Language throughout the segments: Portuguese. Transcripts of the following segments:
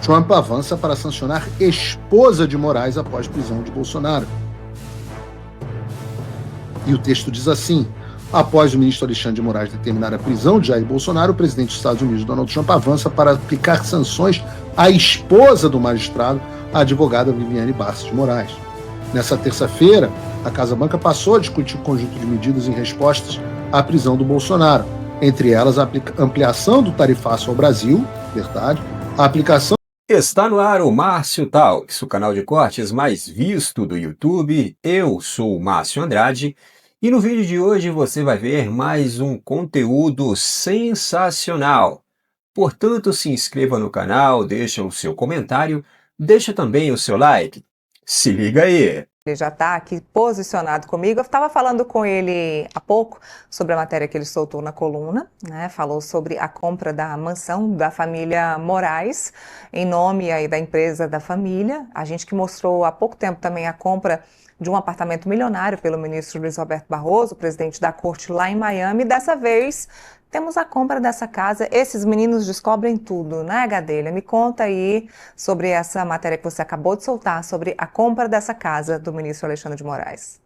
Trump avança para sancionar esposa de Moraes após prisão de Bolsonaro. E o texto diz assim: após o ministro Alexandre de Moraes determinar a prisão de Jair Bolsonaro, o presidente dos Estados Unidos, Donald Trump, avança para aplicar sanções à esposa do magistrado, a advogada Viviane Barça de Moraes. Nessa terça-feira, a Casa Branca passou a discutir o conjunto de medidas em respostas à prisão do Bolsonaro, entre elas a ampliação do tarifaço ao Brasil, verdade, a aplicação... Está no ar o Márcio Talks, o canal de cortes mais visto do YouTube. Eu sou o Márcio Andrade e no vídeo de hoje você vai ver mais um conteúdo sensacional. Portanto, se inscreva no canal, deixa o seu comentário, deixa também o seu like. Se liga aí! Ele já está aqui posicionado comigo. Eu estava falando com ele há pouco sobre a matéria que ele soltou na coluna, né? Falou sobre a compra da mansão da família Moraes, em nome aí da empresa da família. A gente que mostrou há pouco tempo também a compra de um apartamento milionário pelo ministro Luiz Roberto Barroso, presidente da corte lá em Miami. Dessa vez temos a compra dessa casa. Esses meninos descobrem tudo, né, Gadelha? Me conta aí sobre essa matéria que você acabou de soltar, sobre a compra dessa casa do ministro Alexandre de Moraes.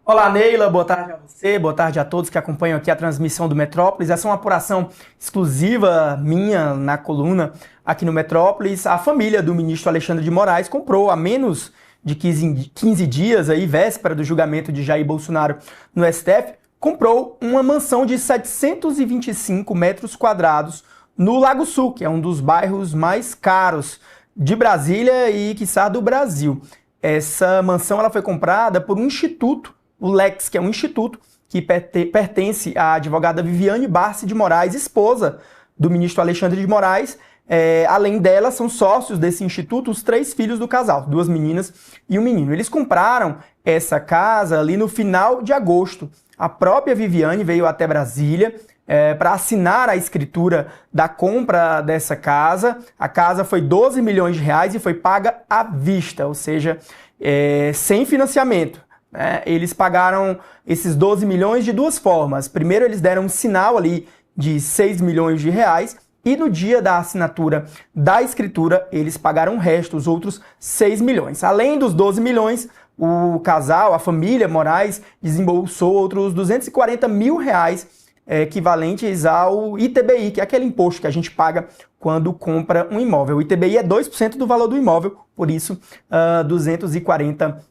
Olá, Neila, boa tarde a você, boa tarde a todos que acompanham aqui a transmissão do Metrópolis. Essa é uma apuração exclusiva minha na coluna aqui no Metrópolis. A família do ministro Alexandre de Moraes comprou há menos de 15 dias, aí, véspera do julgamento de Jair Bolsonaro no STF, comprou uma mansão de 725 metros quadrados no Lago Sul, que é um dos bairros mais caros de Brasília e, quiçá, do Brasil. Essa mansão ela foi comprada por um instituto, o Lex, que é um instituto que pertence à advogada Viviane Barça de Moraes, esposa do ministro Alexandre de Moraes. Além dela, são sócios desse instituto os 3 filhos do casal, 2 meninas e um menino. Eles compraram essa casa ali no final de agosto. A própria Viviane veio até Brasília para assinar a escritura da compra dessa casa. A casa foi 12 milhões de reais e foi paga à vista, ou seja, sem financiamento. Eles pagaram esses 12 milhões de 2 formas. Primeiro, eles deram um sinal ali de 6 milhões de reais e no dia da assinatura da escritura, eles pagaram o resto, os outros 6 milhões. Além dos 12 milhões, o casal, a família Moraes, desembolsou outros 240 mil reais, equivalentes ao ITBI, que é aquele imposto que a gente paga quando compra um imóvel. O ITBI é 2% do valor do imóvel, por isso 240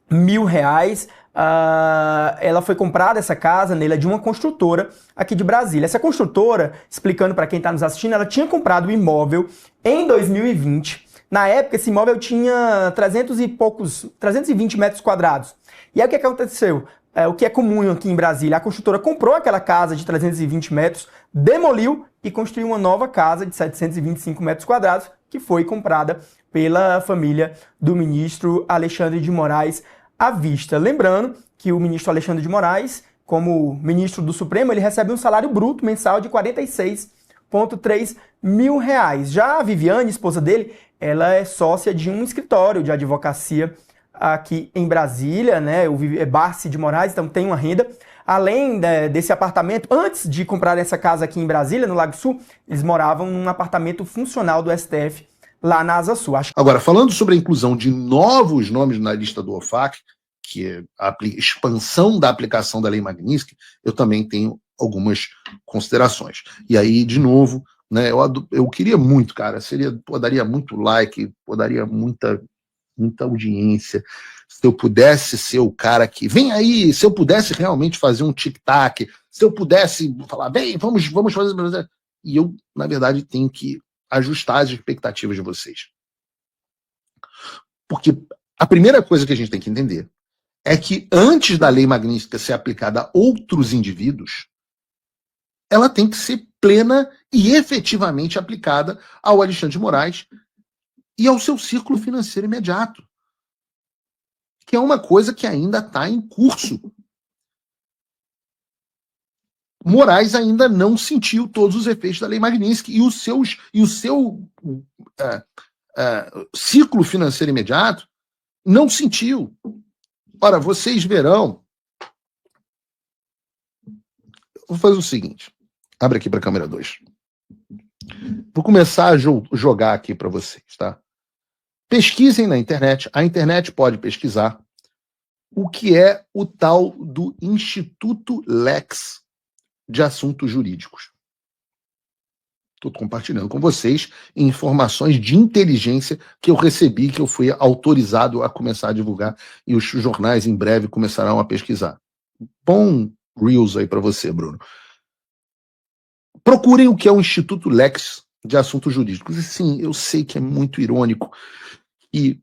mil reais. Ela foi comprada, essa casa, de uma construtora aqui de Brasília. Essa construtora, explicando para quem está nos assistindo, ela tinha comprado o imóvel em 2020. Na época, esse imóvel tinha 320 metros quadrados. E aí o que aconteceu? O que é comum aqui em Brasília, a construtora comprou aquela casa de 320 metros, demoliu e construiu uma nova casa de 725 metros quadrados, que foi comprada pela família do ministro Alexandre de Moraes à vista. Lembrando que o ministro Alexandre de Moraes, como ministro do Supremo, ele recebe um salário bruto mensal de 46,3 mil reais. Já a Viviane, esposa dele, ela é sócia de um escritório de advocacia aqui em Brasília, né? O Barça de Moraes, então tem uma renda. Além desse apartamento, antes de comprar essa casa aqui em Brasília, no Lago Sul, eles moravam num apartamento funcional do STF, lá na Asa Sul. Agora, falando sobre a inclusão de novos nomes na lista do OFAC, que é a expansão da aplicação da Lei Magnitsky, eu também tenho algumas considerações. E aí, de novo, né, eu queria muito, cara, daria muito like, daria muita audiência, se eu pudesse ser o cara que, vem aí, se eu pudesse realmente fazer um tic-tac, se eu pudesse falar, bem, vamos fazer, e eu, na verdade, tenho que ajustar as expectativas de vocês. Porque a primeira coisa que a gente tem que entender é que antes da Lei Magnitsky ser aplicada a outros indivíduos, ela tem que ser plena e efetivamente aplicada ao Alexandre de Moraes e ao seu círculo financeiro imediato, que é uma coisa que ainda está em curso. Moraes ainda não sentiu todos os efeitos da Lei Magnitsky e o seu ciclo financeiro imediato não sentiu. Ora, vocês verão. Vou fazer o seguinte. Abre aqui para a câmera 2. Vou começar a jogar aqui para vocês, tá? Pesquisem na internet, a internet pode pesquisar o que é o tal do Instituto Lex de Assuntos Jurídicos. Estou compartilhando com vocês informações de inteligência que eu recebi, que eu fui autorizado a começar a divulgar, e os jornais em breve começarão a pesquisar. Bom Reels aí para você, Bruno. Procurem o que é o Instituto Lex de Assuntos Jurídicos. E sim, eu sei que é muito irônico e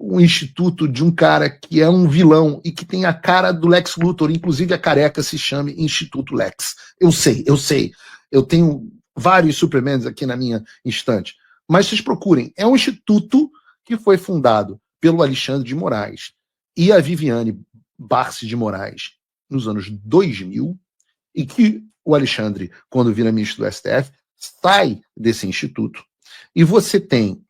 um instituto de um cara que é um vilão e que tem a cara do Lex Luthor, inclusive a careca se chame Instituto Lex. Eu sei. Eu tenho vários Supermans aqui na minha estante. Mas vocês procurem. É um instituto que foi fundado pelo Alexandre de Moraes e a Viviane Barsi de Moraes nos anos 2000, e que o Alexandre, quando vira ministro do STF, sai desse instituto. E você tem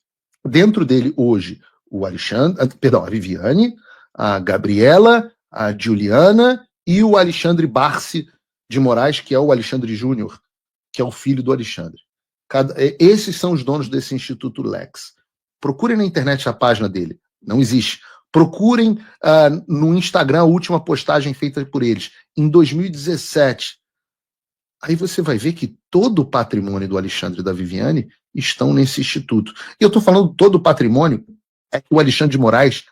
dentro dele hoje o Alexandre, perdão, a Viviane, a Gabriela, a Juliana e o Alexandre Barsi de Moraes, que é o Alexandre Júnior, que é o filho do Alexandre. Esses são os donos desse Instituto Lex. Procurem na internet a página dele. Não existe. Procurem no Instagram a última postagem feita por eles, em 2017. Aí você vai ver que todo o patrimônio do Alexandre e da Viviane estão nesse instituto. E eu estou falando todo o patrimônio, é que o Alexandre de Moraes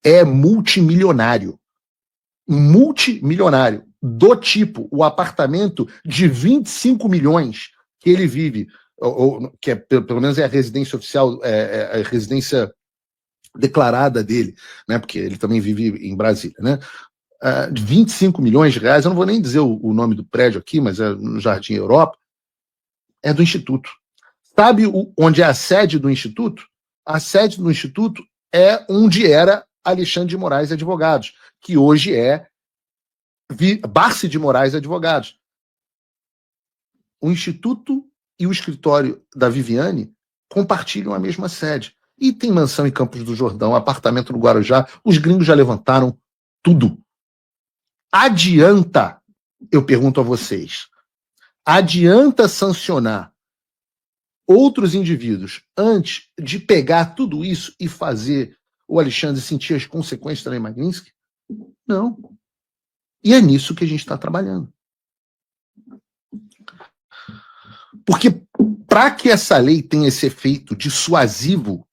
é multimilionário. Multimilionário. Do tipo, o apartamento de 25 milhões que ele vive, ou que é, pelo menos é a residência oficial, é a residência declarada dele, né? Porque ele também vive em Brasília, né? De 25 milhões de reais, eu não vou nem dizer o nome do prédio aqui, mas é no Jardim Europa, é do Instituto. Sabe onde é a sede do Instituto? A sede do Instituto é onde era Alexandre de Moraes Advogados, que hoje é Barsi de Moraes Advogados. O Instituto e o escritório da Viviane compartilham a mesma sede. E tem mansão em Campos do Jordão, apartamento no Guarujá, os gringos já levantaram tudo. Adianta, eu pergunto a vocês, adianta sancionar outros indivíduos antes de pegar tudo isso e fazer o Alexandre sentir as consequências da Lei Magnitsky? Não. E é nisso que a gente está trabalhando. Porque para que essa lei tenha esse efeito dissuasivo,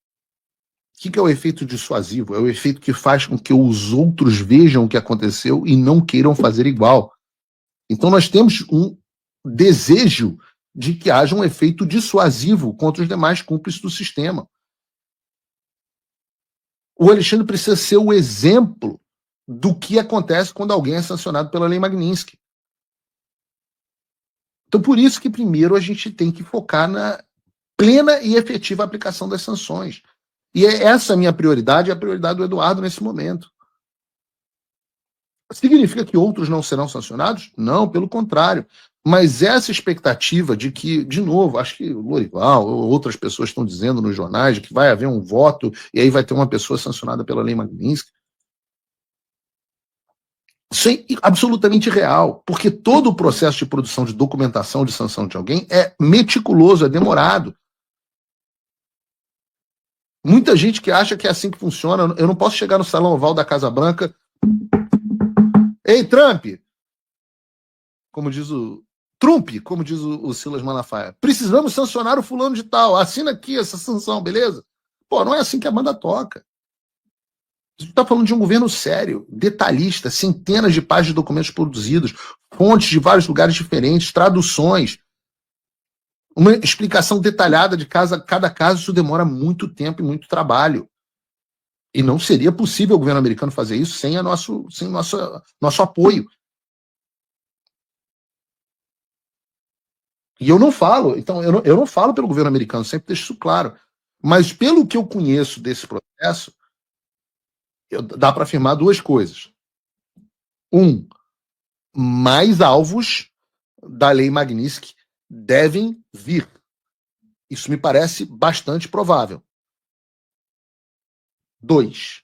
o que é o efeito dissuasivo? É o efeito que faz com que os outros vejam o que aconteceu e não queiram fazer igual. Então nós temos um desejo de que haja um efeito dissuasivo contra os demais cúmplices do sistema. O Alexandre precisa ser o exemplo do que acontece quando alguém é sancionado pela Lei Magnitsky. Então, por isso que primeiro a gente tem que focar na plena e efetiva aplicação das sanções. E é essa a minha prioridade e a prioridade do Eduardo nesse momento. Significa que outros não serão sancionados? Não, pelo contrário. Mas essa expectativa de que, de novo, acho que o Lorival ou outras pessoas estão dizendo nos jornais que vai haver um voto e aí vai ter uma pessoa sancionada pela Lei Magnitsky. Isso é absolutamente real, porque todo o processo de produção de documentação de sanção de alguém é meticuloso, é demorado. Muita gente que acha que é assim que funciona. Eu não posso chegar no Salão Oval da Casa Branca. Ei, Trump! Como diz o Silas Malafaia. Precisamos sancionar o fulano de tal. Assina aqui essa sanção, beleza? Pô, não é assim que a banda toca. A gente está falando de um governo sério, detalhista, centenas de páginas de documentos produzidos, fontes de vários lugares diferentes, traduções, uma explicação detalhada de cada caso. Isso demora muito tempo e muito trabalho. E não seria possível o governo americano fazer isso sem nosso apoio. E eu não falo, então, eu não falo pelo governo americano, sempre deixo isso claro. Mas pelo que eu conheço desse processo, dá para afirmar duas coisas. Mais alvos da Lei Magnitsky devem vir. Isso me parece bastante provável. 2,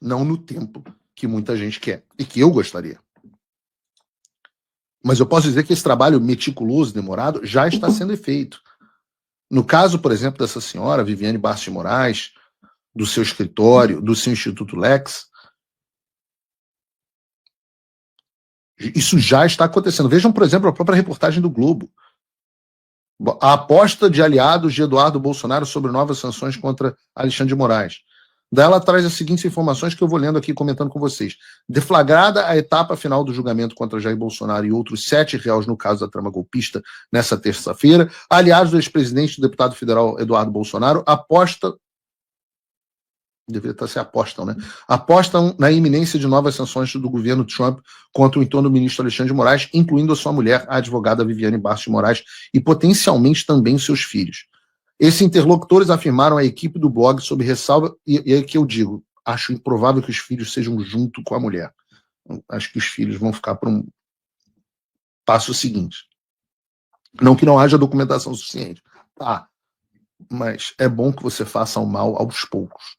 não no tempo que muita gente quer e que eu gostaria. Mas eu posso dizer que esse trabalho meticuloso, demorado, já está sendo feito. No caso, por exemplo, dessa senhora, Viviane Bastos de Moraes, do seu escritório, do seu Instituto Lex, isso já está acontecendo. Vejam, por exemplo, a própria reportagem do Globo. A aposta de aliados de Eduardo Bolsonaro sobre novas sanções contra Alexandre de Moraes. Daí ela traz as seguintes informações que eu vou lendo aqui, comentando com vocês. Deflagrada a etapa final do julgamento contra Jair Bolsonaro e outros 7 réus no caso da trama golpista nessa terça-feira, aliados do ex-presidente e do deputado federal Eduardo Bolsonaro deveria estar se apostam, né? Apostam na iminência de novas sanções do governo Trump contra o então ministro Alexandre de Moraes, incluindo a sua mulher, a advogada Viviane Bastos de Moraes, e potencialmente também seus filhos. Esses interlocutores afirmaram à equipe do blog sob ressalva, e é que eu digo, acho improvável que os filhos sejam junto com a mulher. Acho que os filhos vão ficar para um passo seguinte. Não que não haja documentação suficiente. Tá, mas é bom que você faça o mal aos poucos.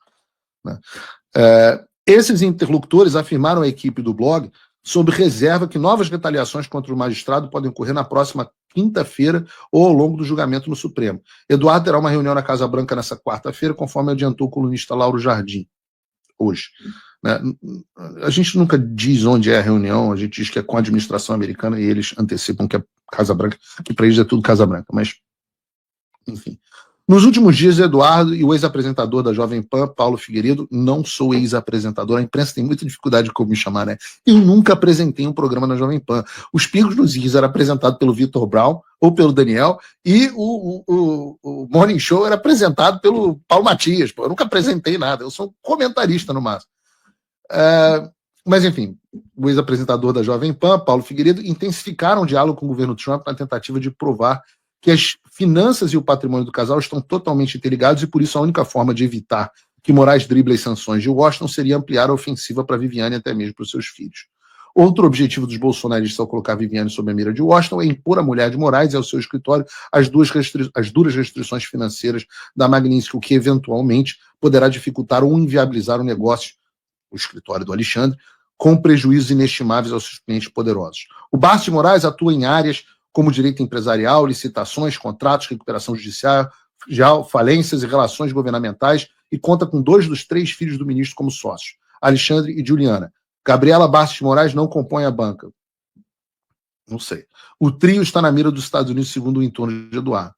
Né? Esses interlocutores afirmaram à equipe do blog sob reserva que novas retaliações contra o magistrado podem ocorrer na próxima quinta-feira ou ao longo do julgamento no Supremo. Eduardo terá uma reunião na Casa Branca nessa quarta-feira, conforme adiantou o colunista Lauro Jardim, hoje. Né? A gente nunca diz onde é a reunião, a gente diz que é com a administração americana e eles antecipam que é Casa Branca, que para eles é tudo Casa Branca, mas, enfim. Nos últimos dias, Eduardo e o ex-apresentador da Jovem Pan, Paulo Figueiredo, não sou ex-apresentador, a imprensa tem muita dificuldade de como me chamar, né? Eu nunca apresentei um programa na Jovem Pan. Os Pingos nos Is era apresentado pelo Vitor Brown ou pelo Daniel, e o Morning Show era apresentado pelo Paulo Matias. Pô, eu nunca apresentei nada, eu sou um comentarista no máximo. Mas, enfim, o ex-apresentador da Jovem Pan, Paulo Figueiredo, intensificaram o diálogo com o governo Trump na tentativa de provar que as finanças e o patrimônio do casal estão totalmente interligados e, por isso, a única forma de evitar que Moraes drible as sanções de Washington seria ampliar a ofensiva para Viviane e até mesmo para os seus filhos. Outro objetivo dos bolsonaristas ao colocar Viviane sob a mira de Washington é impor à mulher de Moraes e ao seu escritório as duras restrições financeiras da Magnitsky, o que, eventualmente, poderá dificultar ou inviabilizar o negócio, o escritório do Alexandre, com prejuízos inestimáveis aos seus clientes poderosos. O Bastos de Moraes atua em áreas como direito empresarial, licitações, contratos, recuperação judicial, falências e relações governamentais, e conta com 2 dos 3 filhos do ministro como sócios, Alexandre e Juliana. Gabriela Bastos de Moraes não compõe a banca. Não sei. O trio está na mira dos Estados Unidos, segundo o entorno de Eduardo.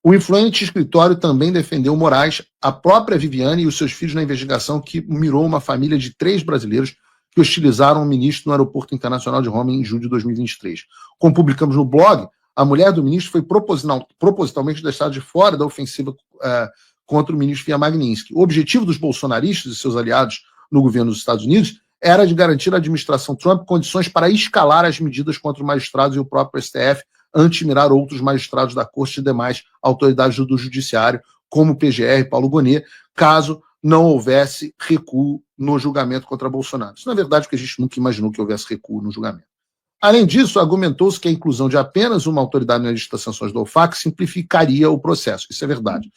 O influente escritório também defendeu Moraes, a própria Viviane e os seus filhos na investigação que mirou uma família de 3 brasileiros que hostilizaram o ministro no Aeroporto Internacional de Roma em julho de 2023. Como publicamos no blog, a mulher do ministro foi propositalmente deixada de fora da ofensiva contra o ministro Via Magnitsky. O objetivo dos bolsonaristas e seus aliados no governo dos Estados Unidos era de garantir à administração Trump condições para escalar as medidas contra os magistrados e o próprio STF antes de mirar outros magistrados da Corte e demais autoridades do Judiciário, como o PGR, Paulo Gonet, caso não houvesse recuo no julgamento contra Bolsonaro. Isso, na verdade, porque a gente nunca imaginou que houvesse recuo no julgamento. Além disso, argumentou-se que a inclusão de apenas uma autoridade na lista de sanções do OFAC simplificaria o processo. Isso é verdade.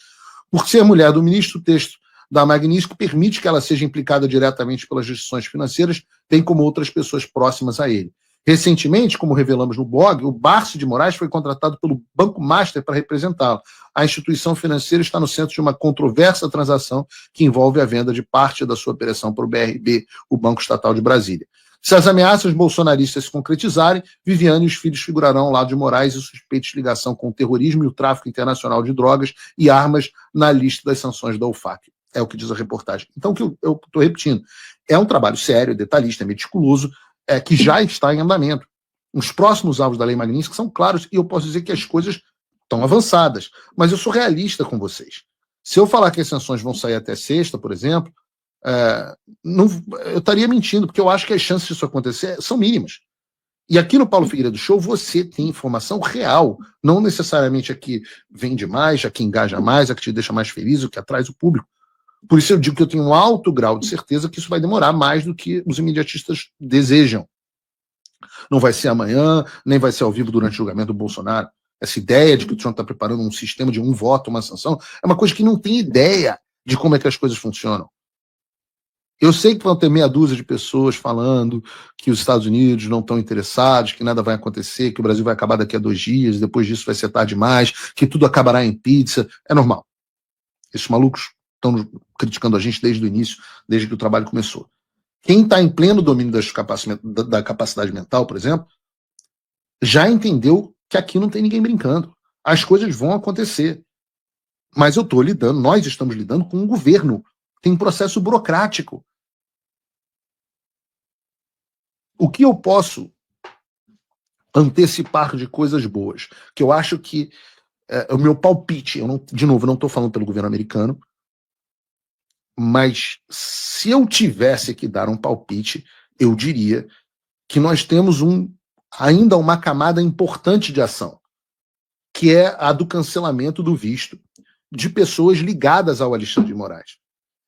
Por ser mulher do ministro, o texto da Magnitsky permite que ela seja implicada diretamente pelas restrições financeiras, bem como outras pessoas próximas a ele. Recentemente, como revelamos no blog, o Bastos de Moraes foi contratado pelo Banco Master para representá-lo. A instituição financeira está no centro de uma controversa transação que envolve a venda de parte da sua operação para o BRB, o Banco Estatal de Brasília. Se as ameaças bolsonaristas se concretizarem, Viviane e os filhos figurarão ao lado de Moraes e suspeitos de ligação com o terrorismo e o tráfico internacional de drogas e armas na lista das sanções da OFAC. É o que diz a reportagem. Então, o que eu estou repetindo, é um trabalho sério, detalhista, meticuloso, que já está em andamento. Os próximos alvos da Lei Magnitsky são claros e eu posso dizer que as coisas estão avançadas, mas eu sou realista com vocês. Se eu falar que as sanções vão sair até sexta, por exemplo, eu estaria mentindo, porque eu acho que as chances disso acontecer são mínimas. E aqui no Paulo Figueiredo Show você tem informação real, não necessariamente a que vende mais, a que engaja mais, a que te deixa mais feliz, o que atrai o público. Por isso eu digo que eu tenho um alto grau de certeza que isso vai demorar mais do que os imediatistas desejam. Não vai ser amanhã, nem vai ser ao vivo durante o julgamento do Bolsonaro. Essa ideia de que o Trump está preparando um sistema de um voto, uma sanção, é uma coisa que não tem ideia de como é que as coisas funcionam. Eu sei que vão ter meia dúzia de pessoas falando que os Estados Unidos não estão interessados, que nada vai acontecer, que o Brasil vai acabar daqui a 2 dias, depois disso vai ser tarde demais, que tudo acabará em pizza. É normal. Esses malucos estão criticando a gente desde o início, desde que o trabalho começou. Quem está em pleno domínio da capacidade mental, por exemplo, já entendeu que aqui não tem ninguém brincando. As coisas vão acontecer. Mas nós estamos lidando com um governo. Tem um processo burocrático. O que eu posso antecipar de coisas boas? Que eu acho que o meu palpite, de novo, eu não estou falando pelo governo americano, mas se eu tivesse que dar um palpite, eu diria que nós temos ainda uma camada importante de ação, que é a do cancelamento do visto de pessoas ligadas ao Alexandre de Moraes.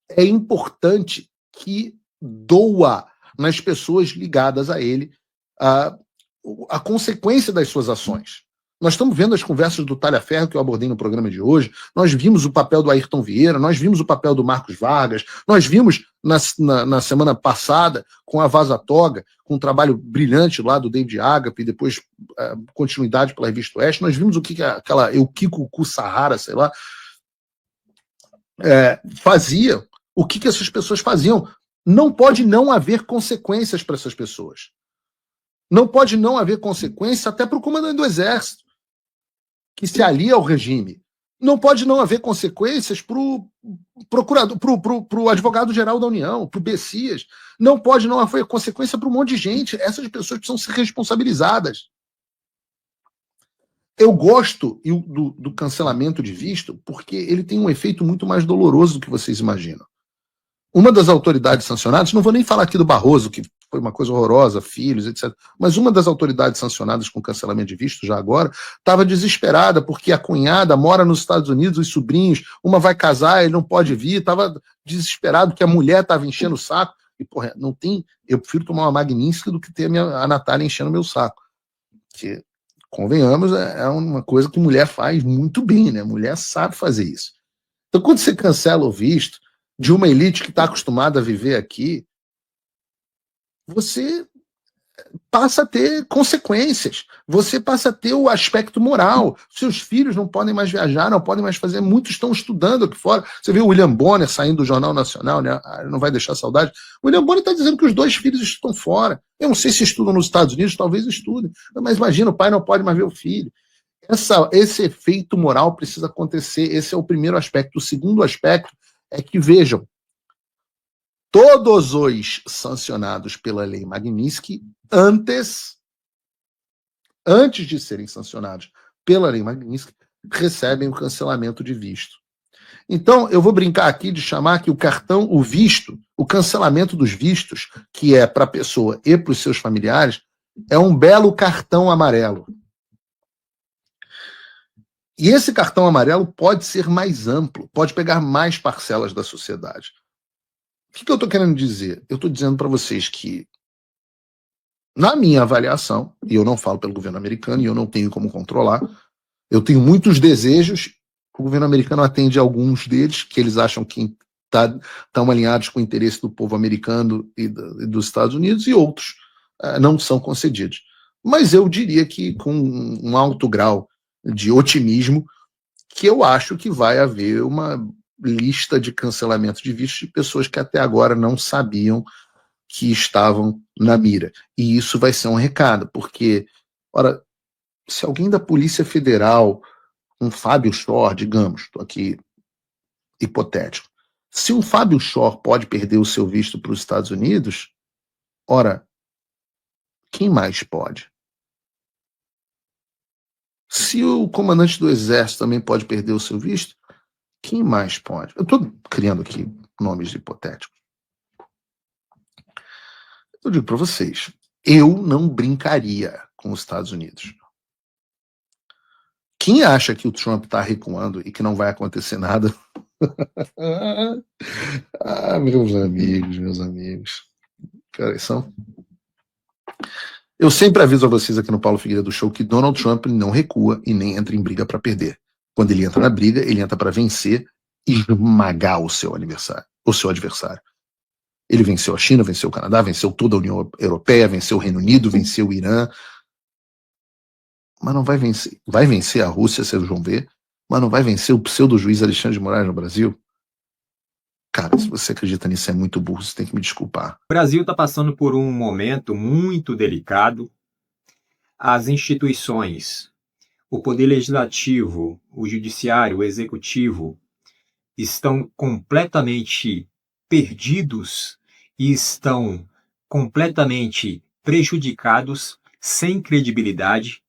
É importante que doa nas pessoas ligadas a ele a consequência das suas ações. Nós estamos vendo as conversas do Talhaferro que eu abordei no programa de hoje, nós vimos o papel do Ayrton Vieira, nós vimos o papel do Marcos Vargas, nós vimos na semana passada com a Vaza Toga, com um trabalho brilhante lá do David Agape, e depois continuidade pela Revista Oeste, nós vimos o que aquela Eukiko Kusahara, sei lá, fazia, o que essas pessoas faziam. Não pode não haver consequências para essas pessoas. Não pode não haver consequência até para o comandante do Exército, que se alia ao regime. Não pode não haver consequências para o procurador, para o advogado-geral da União, para o Bessias. Não pode não haver consequência para um monte de gente. Essas pessoas precisam ser responsabilizadas. Eu gosto do cancelamento de visto porque ele tem um efeito muito mais doloroso do que vocês imaginam. Uma das autoridades sancionadas, não vou nem falar aqui do Barroso, que foi uma coisa horrorosa, filhos, etc. Mas uma das autoridades sancionadas com cancelamento de visto, já agora, estava desesperada, porque a cunhada mora nos Estados Unidos, os sobrinhos, uma vai casar, ele não pode vir, estava desesperado que a mulher estava enchendo o saco. E, porra, não tem. Eu prefiro tomar uma Magnífica do que ter a Natália enchendo o meu saco. Porque, convenhamos, é uma coisa que mulher faz muito bem, né? Mulher sabe fazer isso. Então, quando você cancela o visto de uma elite que está acostumada a viver aqui, você passa a ter consequências, você passa a ter o aspecto moral. Seus filhos não podem mais viajar, não podem mais fazer, muitos estão estudando aqui fora. Você viu o William Bonner saindo do Jornal Nacional, né? Não vai deixar saudade. O William Bonner está dizendo que os 2 filhos estão fora. Eu não sei se estudam nos Estados Unidos, talvez estudem, mas imagina, o pai não pode mais ver o filho. Esse efeito moral precisa acontecer, esse é o primeiro aspecto. O segundo aspecto é que, vejam, todos os sancionados pela Lei Magnitsky, antes de serem sancionados pela Lei Magnitsky, recebem o cancelamento de visto. Então, eu vou brincar aqui de chamar que o visto, o cancelamento dos vistos, que é para a pessoa e para os seus familiares, é um belo cartão amarelo. E esse cartão amarelo pode ser mais amplo, pode pegar mais parcelas da sociedade. O que eu estou querendo dizer? Eu estou dizendo para vocês que, na minha avaliação, e eu não falo pelo governo americano, e eu não tenho como controlar, eu tenho muitos desejos, o governo americano atende a alguns deles, que eles acham que estão alinhados com o interesse do povo americano e dos Estados Unidos, e outros não são concedidos. Mas eu diria que com um alto grau de otimismo, que eu acho que vai haver uma lista de cancelamento de vistos de pessoas que até agora não sabiam que estavam na mira. E isso vai ser um recado, porque, ora, se alguém da Polícia Federal, um Fábio Shor, digamos, estou aqui hipotético, se um Fábio Shor pode perder o seu visto para os Estados Unidos, ora, quem mais pode? Se o comandante do Exército também pode perder o seu visto, quem mais pode? Eu estou criando aqui nomes hipotéticos. Eu digo para vocês, eu não brincaria com os Estados Unidos. Quem acha que o Trump está recuando e que não vai acontecer nada? Meus amigos. Que horas são? Eu sempre aviso a vocês aqui no Paulo Figueiredo Show que Donald Trump não recua e nem entra em briga para perder. Quando ele entra na briga, ele entra para vencer e esmagar o seu adversário. Ele venceu a China, venceu o Canadá, venceu toda a União Europeia, venceu o Reino Unido, venceu o Irã, mas não vai vencer. Vai vencer a Rússia, vocês vão ver, mas não vai vencer o pseudo-juiz Alexandre de Moraes no Brasil? Cara, se você acredita nisso, é muito burro, você tem que me desculpar. O Brasil está passando por um momento muito delicado. As instituições, o poder legislativo, o judiciário, o executivo, estão completamente perdidos e estão completamente prejudicados, sem credibilidade,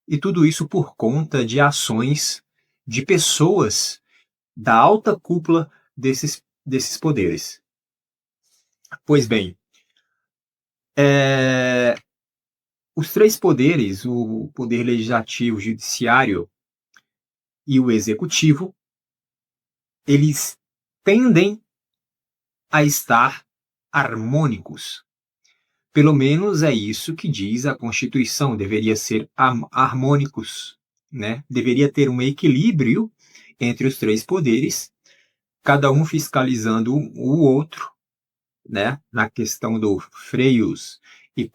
e tudo isso por conta de ações de pessoas da alta cúpula desses poderes. Pois bem, os três poderes, o poder legislativo, o judiciário e o executivo, eles tendem a estar harmônicos. Pelo menos é isso que diz a Constituição, deveria ser harmônicos, né? Deveria ter um equilíbrio entre os três poderes, cada um fiscalizando o outro, né? Na questão dos freios e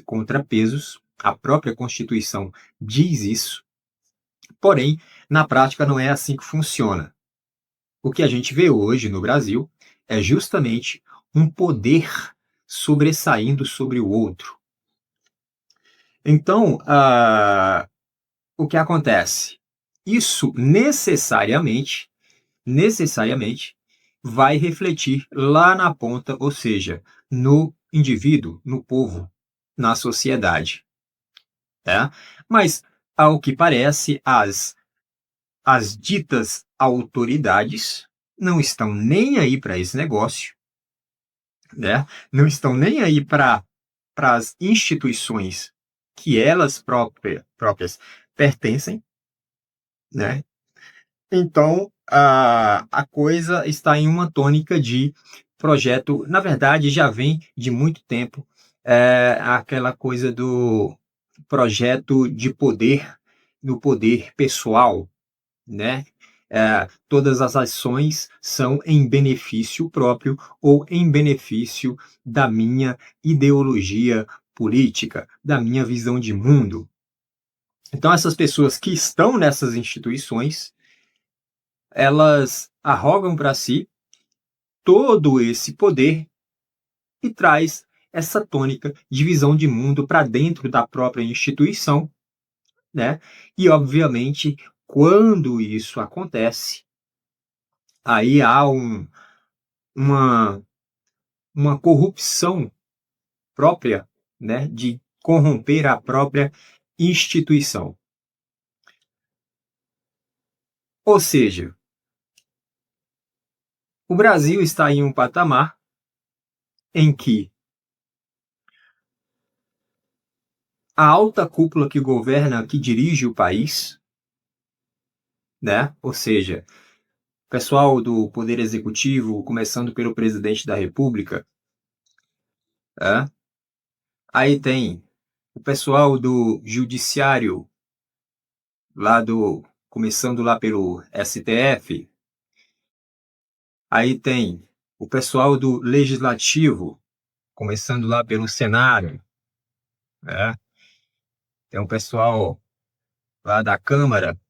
contrapesos. A própria Constituição diz isso. Porém, na prática não é assim que funciona. O que a gente vê hoje no Brasil é justamente um poder sobressaindo sobre o outro. Então, o que acontece? Isso necessariamente vai refletir lá na ponta, ou seja, no indivíduo, no povo, na sociedade. Mas, ao que parece, as ditas autoridades não estão nem aí para esse negócio, né? Não estão nem aí para as instituições que elas próprias pertencem, né? Então, a coisa está em uma tônica de projeto, na verdade, já vem de muito tempo, aquela coisa do projeto de poder, do poder pessoal, né? Todas as ações são em benefício próprio ou em benefício da minha ideologia política, da minha visão de mundo. Então, essas pessoas que estão nessas instituições, elas arrogam para si todo esse poder e traz essa tônica de visão de mundo para dentro da própria instituição, né? E, obviamente, quando isso acontece, aí há uma corrupção própria, né, de corromper a própria instituição. Ou seja, o Brasil está em um patamar em que a alta cúpula que governa, que dirige o país, né, ou seja, o pessoal do Poder Executivo, começando pelo Presidente da República, aí tem o pessoal do Judiciário, começando lá pelo STF, aí tem o pessoal do Legislativo, começando lá pelo Senado, né? Tem o pessoal lá da Câmara,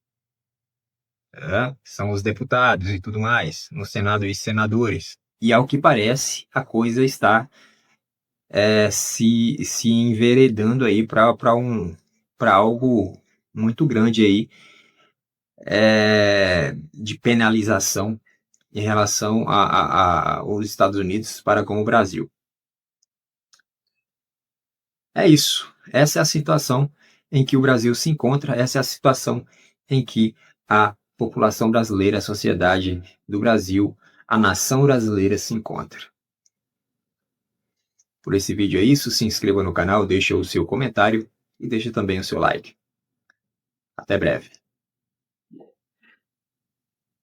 que são os deputados e tudo mais, no Senado e senadores. E ao que parece, a coisa está se enveredando aí para algo muito grande aí, de penalização em relação aos Estados Unidos para com o Brasil. É isso. Essa é a situação em que o Brasil se encontra, essa é a situação em que a população brasileira, a sociedade do Brasil, a nação brasileira se encontra. Por esse vídeo é isso, se inscreva no canal, deixe o seu comentário e deixe também o seu like. Até breve.